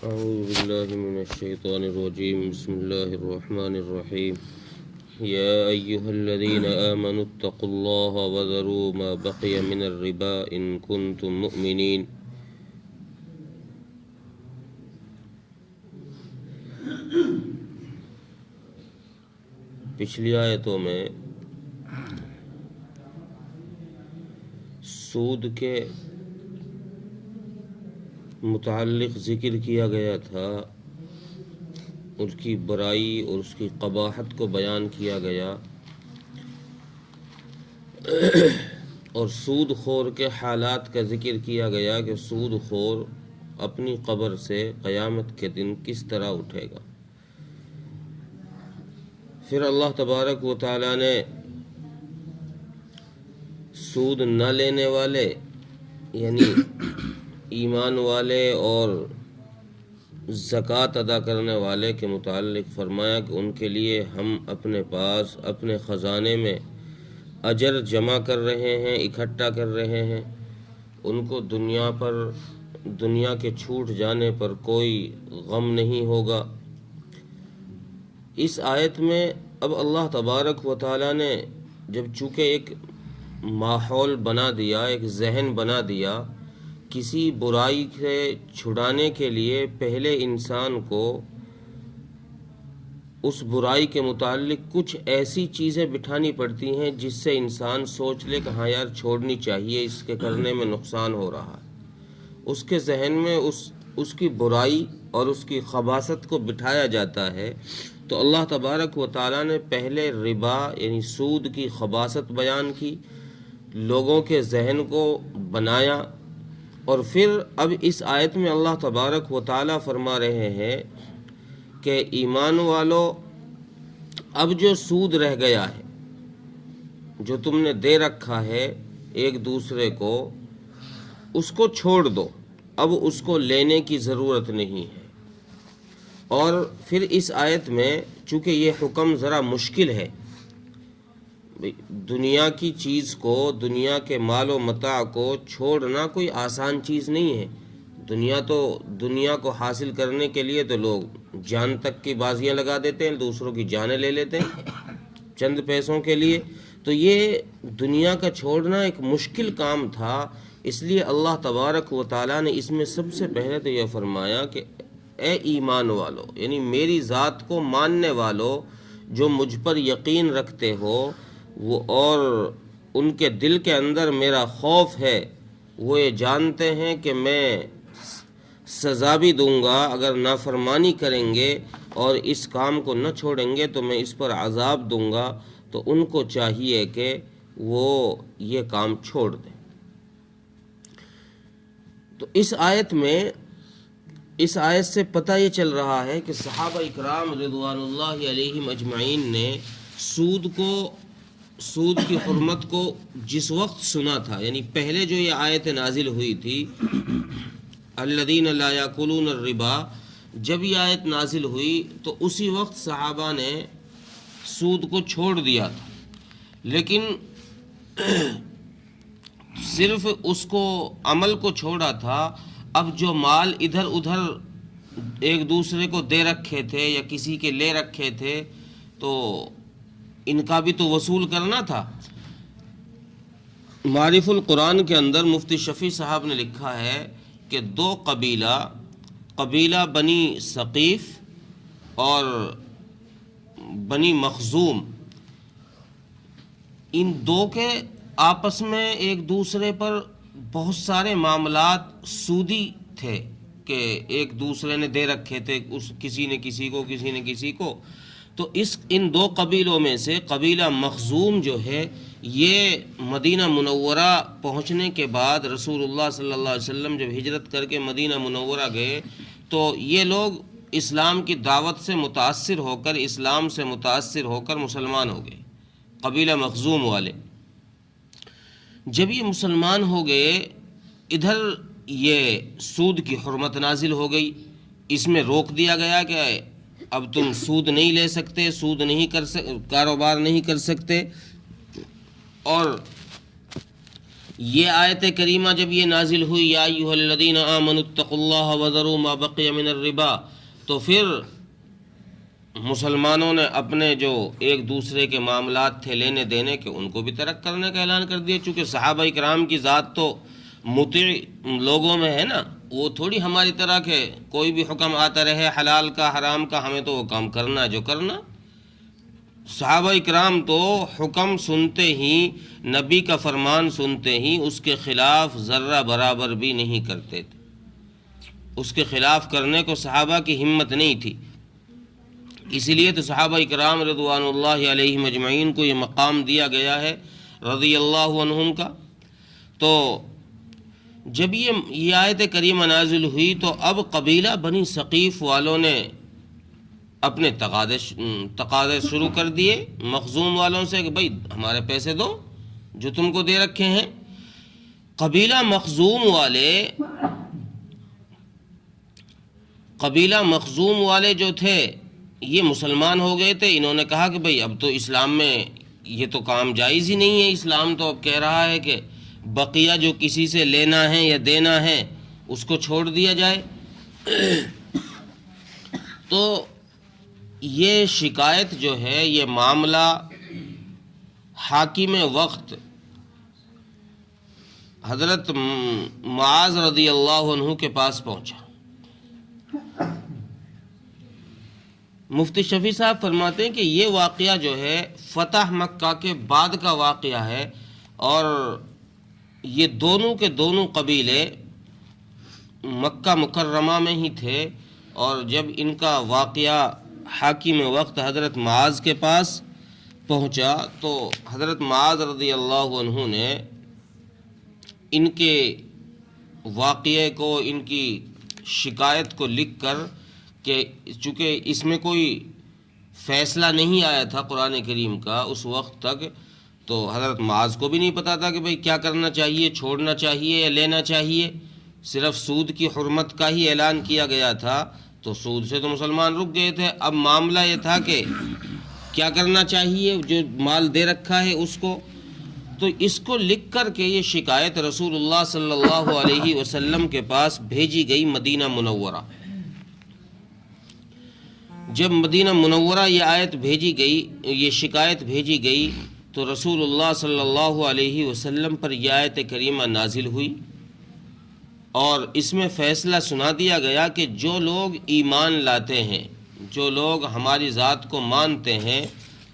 أعوذ بالله من الشيطان الرجيم. بسم الله الرحمن الرحيم. يا أيها الذين آمنوا اتقوا الله وذروا ما بقي من الربا إن كنتم مؤمنين. پچھلی آیتوں میں سود کے متعلق ذکر کیا گیا تھا، اس کی برائی اور اس کی قباحت کو بیان کیا گیا، اور سود خور کے حالات کا ذکر کیا گیا کہ سود خور اپنی قبر سے قیامت کے دن کس طرح اٹھے گا۔ پھر اللہ تبارک و تعالی نے سود نہ لینے والے یعنی ایمان والے اور زکوٰۃ ادا کرنے والے کے متعلق فرمایا کہ ان کے لیے ہم اپنے پاس اپنے خزانے میں اجر جمع کر رہے ہیں، اکٹھا کر رہے ہیں، ان کو دنیا کے چھوٹ جانے پر کوئی غم نہیں ہوگا۔ اس آیت میں اب اللہ تبارک و تعالی نے جب چونکہ ایک ماحول بنا دیا، ایک ذہن بنا دیا، کسی برائی سے چھڑانے کے لیے پہلے انسان کو اس برائی کے متعلق کچھ ایسی چیزیں بٹھانی پڑتی ہیں جس سے انسان سوچ لے کہ ہاں یار چھوڑنی چاہیے، اس کے کرنے میں نقصان ہو رہا ہے۔ اس کے ذہن میں اس کی برائی اور اس کی خباثت کو بٹھایا جاتا ہے۔ تو اللہ تبارک و تعالیٰ نے پہلے ربا یعنی سود کی خباثت بیان کی، لوگوں کے ذہن کو بنایا، اور پھر اب اس آیت میں اللہ تبارک و تعالیٰ فرما رہے ہیں کہ ایمان والو، اب جو سود رہ گیا ہے، جو تم نے دے رکھا ہے ایک دوسرے کو، اس کو چھوڑ دو، اب اس کو لینے کی ضرورت نہیں ہے۔ اور پھر اس آیت میں چونکہ یہ حکم ذرا مشکل ہے، دنیا کی چیز کو، دنیا کے مال و متاع کو چھوڑنا کوئی آسان چیز نہیں ہے۔ دنیا کو حاصل کرنے کے لیے تو لوگ جان تک کی بازیاں لگا دیتے ہیں، دوسروں کی جانیں لے لیتے ہیں چند پیسوں کے لیے۔ تو یہ دنیا کا چھوڑنا ایک مشکل کام تھا، اس لیے اللہ تبارک و تعالیٰ نے اس میں سب سے پہلے تو یہ فرمایا کہ اے ایمان والو، یعنی میری ذات کو ماننے والو، جو مجھ پر یقین رکھتے ہو وہ اور ان کے دل کے اندر میرا خوف ہے، وہ یہ جانتے ہیں کہ میں سزا بھی دوں گا اگر نافرمانی کریں گے اور اس کام کو نہ چھوڑیں گے تو میں اس پر عذاب دوں گا، تو ان کو چاہیے کہ وہ یہ کام چھوڑ دیں۔ تو اس آیت سے پتہ یہ چل رہا ہے کہ صحابہ اکرام رضوان اللہ علیہم اجمعین نے سود کی حرمت کو جس وقت سنا تھا، یعنی پہلے جو یہ آیت نازل ہوئی تھی الذین لا یاکلون الربا، جب یہ آیت نازل ہوئی تو اسی وقت صحابہ نے سود کو چھوڑ دیا تھا، لیکن صرف اس کو عمل کو چھوڑا تھا۔ اب جو مال ادھر ادھر ایک دوسرے کو دے رکھے تھے یا کسی کے لے رکھے تھے تو ان کا بھی تو وصول کرنا تھا۔ معارف القرآن کے اندر مفتی شفیع صاحب نے لکھا ہے کہ دو قبیلہ بنی ثقیف اور بنی مخزوم، ان دو کے آپس میں ایک دوسرے پر بہت سارے معاملات سودی تھے کہ ایک دوسرے نے دے رکھے تھے، کسی نے کسی کو۔ تو ان دو قبیلوں میں سے قبیلہ مخزوم جو ہے، یہ مدینہ منورہ پہنچنے کے بعد رسول اللہ صلی اللہ علیہ وسلم جب ہجرت کر کے مدینہ منورہ گئے تو یہ لوگ اسلام کی دعوت سے متاثر ہو کر، اسلام سے متاثر ہو کر مسلمان ہو گئے، قبیلہ مخزوم والے۔ جب یہ مسلمان ہو گئے، ادھر یہ سود کی حرمت نازل ہو گئی، اس میں روک دیا گیا کہ اب تم سود نہیں لے سکتے، سود نہیں کاروبار نہیں کر سکتے، اور یہ آیت کریمہ جب یہ نازل ہوئی یا ایھا الذین آمنوا اتقوا اللہ وذروا ما بقی من الربا، تو پھر مسلمانوں نے اپنے جو ایک دوسرے کے معاملات تھے لینے دینے کے، ان کو بھی ترک کرنے کا اعلان کر دیا، چونکہ صحابہ کرام کی ذات تو مطیع لوگوں میں ہے نا، وہ تھوڑی ہماری طرح کے کوئی بھی حکم آتا رہے حلال کا حرام کا ہمیں تو وہ کام کرنا ہے جو کرنا۔ صحابہ کرام تو حکم سنتے ہی، نبی کا فرمان سنتے ہی اس کے خلاف ذرہ برابر بھی نہیں کرتے تھے، اس کے خلاف کرنے کو صحابہ کی ہمت نہیں تھی۔ اسی لیے تو صحابہ کرام رضوان اللہ علیہم اجمعین کو یہ مقام دیا گیا ہے رضی اللہ عنہم کا۔ تو جب یہ آیت کریمہ نازل ہوئی تو اب قبیلہ بنی ثقیف والوں نے اپنے تقاضے شروع کر دیے مخزوم والوں سے کہ بھائی ہمارے پیسے دو جو تم کو دے رکھے ہیں۔ قبیلہ مخزوم والے جو تھے یہ مسلمان ہو گئے تھے، انہوں نے کہا کہ بھائی اب تو اسلام میں یہ تو کام جائز ہی نہیں ہے، اسلام تو اب کہہ رہا ہے کہ بقیہ جو کسی سے لینا ہے یا دینا ہے اس کو چھوڑ دیا جائے۔ تو یہ شکایت جو ہے، یہ معاملہ حاکم وقت حضرت معاذ رضی اللہ عنہ کے پاس پہنچا۔ مفتی شفیع صاحب فرماتے ہیں کہ یہ واقعہ جو ہے فتح مکہ کے بعد کا واقعہ ہے، اور یہ دونوں کے دونوں قبیلے مکہ مکرمہ میں ہی تھے، اور جب ان کا واقعہ حاکم وقت حضرت معاذ کے پاس پہنچا تو حضرت معاذ رضی اللہ عنہ نے ان کے واقعے کو، ان کی شکایت کو لکھ کر، کہ چونکہ اس میں کوئی فیصلہ نہیں آیا تھا قرآن کریم کا اس وقت تک، تو حضرت معاذ کو بھی نہیں پتا تھا کہ بھئی کیا کرنا چاہیے، چھوڑنا چاہیے یا لینا چاہیے، صرف سود کی حرمت کا ہی اعلان کیا گیا تھا، تو سود سے تو مسلمان رک گئے تھے۔ اب معاملہ یہ تھا کہ کیا کرنا چاہیے جو مال دے رکھا ہے اس کو، تو اس کو لکھ کر کے یہ شکایت رسول اللہ صلی اللہ علیہ وسلم کے پاس بھیجی گئی مدینہ منورہ۔ جب مدینہ منورہ یہ آیت بھیجی گئی، یہ شکایت بھیجی گئی، تو رسول اللہ صلی اللہ علیہ وسلم پر یہ آیت کریمہ نازل ہوئی، اور اس میں فیصلہ سنا دیا گیا کہ جو لوگ ایمان لاتے ہیں، جو لوگ ہماری ذات کو مانتے ہیں،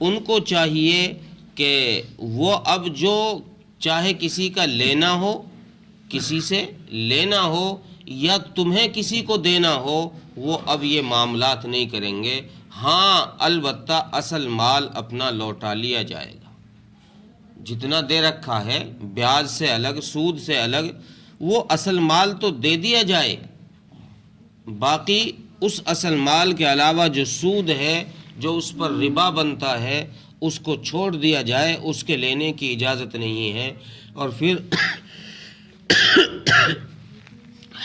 ان کو چاہیے کہ وہ اب جو چاہے کسی کا لینا ہو، کسی سے لینا ہو یا تمہیں کسی کو دینا ہو، وہ اب یہ معاملات نہیں کریں گے۔ ہاں البتہ اصل مال اپنا لوٹا لیا جائے گا، جتنا دے رکھا ہے بیاج سے الگ، سود سے الگ، وہ اصل مال تو دے دیا جائے، باقی اس اصل مال کے علاوہ جو سود ہے، جو اس پر ربا بنتا ہے، اس کو چھوڑ دیا جائے، اس کے لینے کی اجازت نہیں ہے۔ اور پھر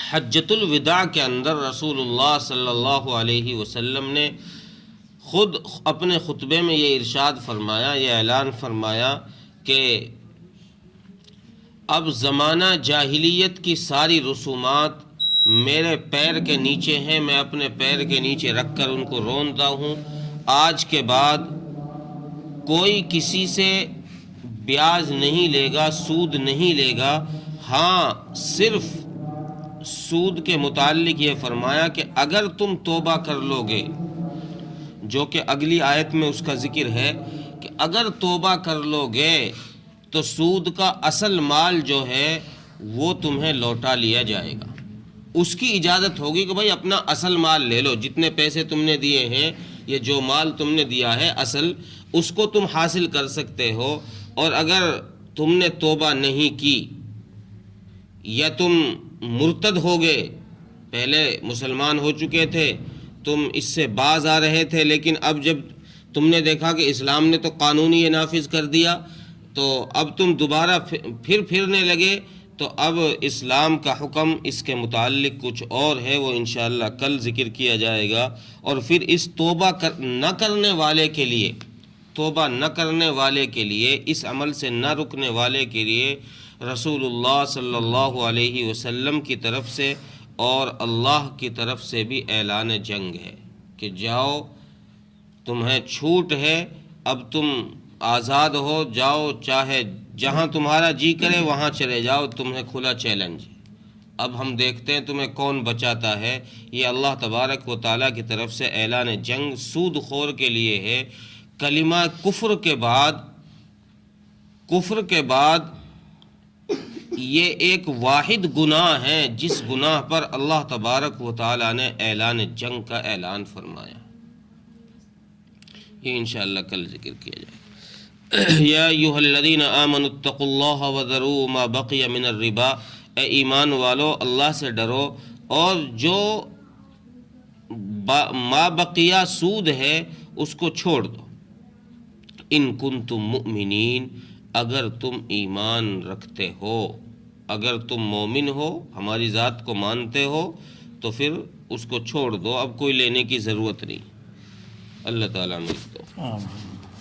حجۃ الوداع کے اندر رسول اللہ صلی اللہ علیہ وسلم نے خود اپنے خطبے میں یہ ارشاد فرمایا، یہ اعلان فرمایا کہ اب زمانہ جاہلیت کی ساری رسومات میرے پیر کے نیچے ہیں، میں اپنے پیر کے نیچے رکھ کر ان کو روندا ہوں۔ آج کے بعد کوئی کسی سے بیاج نہیں لے گا، سود نہیں لے گا۔ ہاں صرف سود کے متعلق یہ فرمایا کہ اگر تم توبہ کر لو گے، جو کہ اگلی آیت میں اس کا ذکر ہے کہ اگر توبہ کر لو گے تو سود کا اصل مال جو ہے وہ تمہیں لوٹا لیا جائے گا۔ اس کی اجازت ہوگی کہ بھائی اپنا اصل مال لے لو، جتنے پیسے تم نے دیے ہیں، یہ جو مال تم نے دیا ہے اصل، اس کو تم حاصل کر سکتے ہو۔ اور اگر تم نے توبہ نہیں کی یا تم مرتد ہو گئے، پہلے مسلمان ہو چکے تھے، تم اس سے باز آ رہے تھے، لیکن اب جب تم نے دیکھا کہ اسلام نے تو قانونی یہ نافذ کر دیا، تو اب تم دوبارہ پھرنے لگے، تو اب اسلام کا حکم اس کے متعلق کچھ اور ہے، وہ انشاءاللہ کل ذکر کیا جائے گا۔ اور پھر اس توبہ نہ کرنے والے کے لیے، توبہ نہ کرنے والے کے لیے، اس عمل سے نہ رکنے والے کے لیے رسول اللہ صلی اللہ علیہ وسلم کی طرف سے اور اللہ کی طرف سے بھی اعلان جنگ ہے کہ جاؤ، تمہیں چھوٹ ہے، اب تم آزاد ہو، جاؤ، چاہے جہاں تمہارا جی کرے وہاں چلے جاؤ، تمہیں کھلا چیلنج ہے۔ اب ہم دیکھتے ہیں تمہیں کون بچاتا ہے۔ یہ اللہ تبارک و تعالیٰ کی طرف سے اعلان جنگ سود خور کے لیے ہے۔ کلمہ کفر کے بعد یہ ایک واحد گناہ ہے جس گناہ پر اللہ تبارک و تعالیٰ نے اعلان جنگ کا اعلان فرمایا۔ یہ انشاءاللہ کل ذکر کیا جائے۔ یا ایھا الذین آمنوا اتقوا اللہ وذروا ما بقی من الربا، اے ایمان والو اللہ سے ڈرو اور جو ما بقیہ سود ہے اس کو چھوڑ دو۔ ان کنتم مؤمنین، اگر تم ایمان رکھتے ہو، اگر تم مومن ہو، ہماری ذات کو مانتے ہو تو پھر اس کو چھوڑ دو، اب کوئی لینے کی ضرورت نہیں۔ اللہ تعالیٰ مجھ کو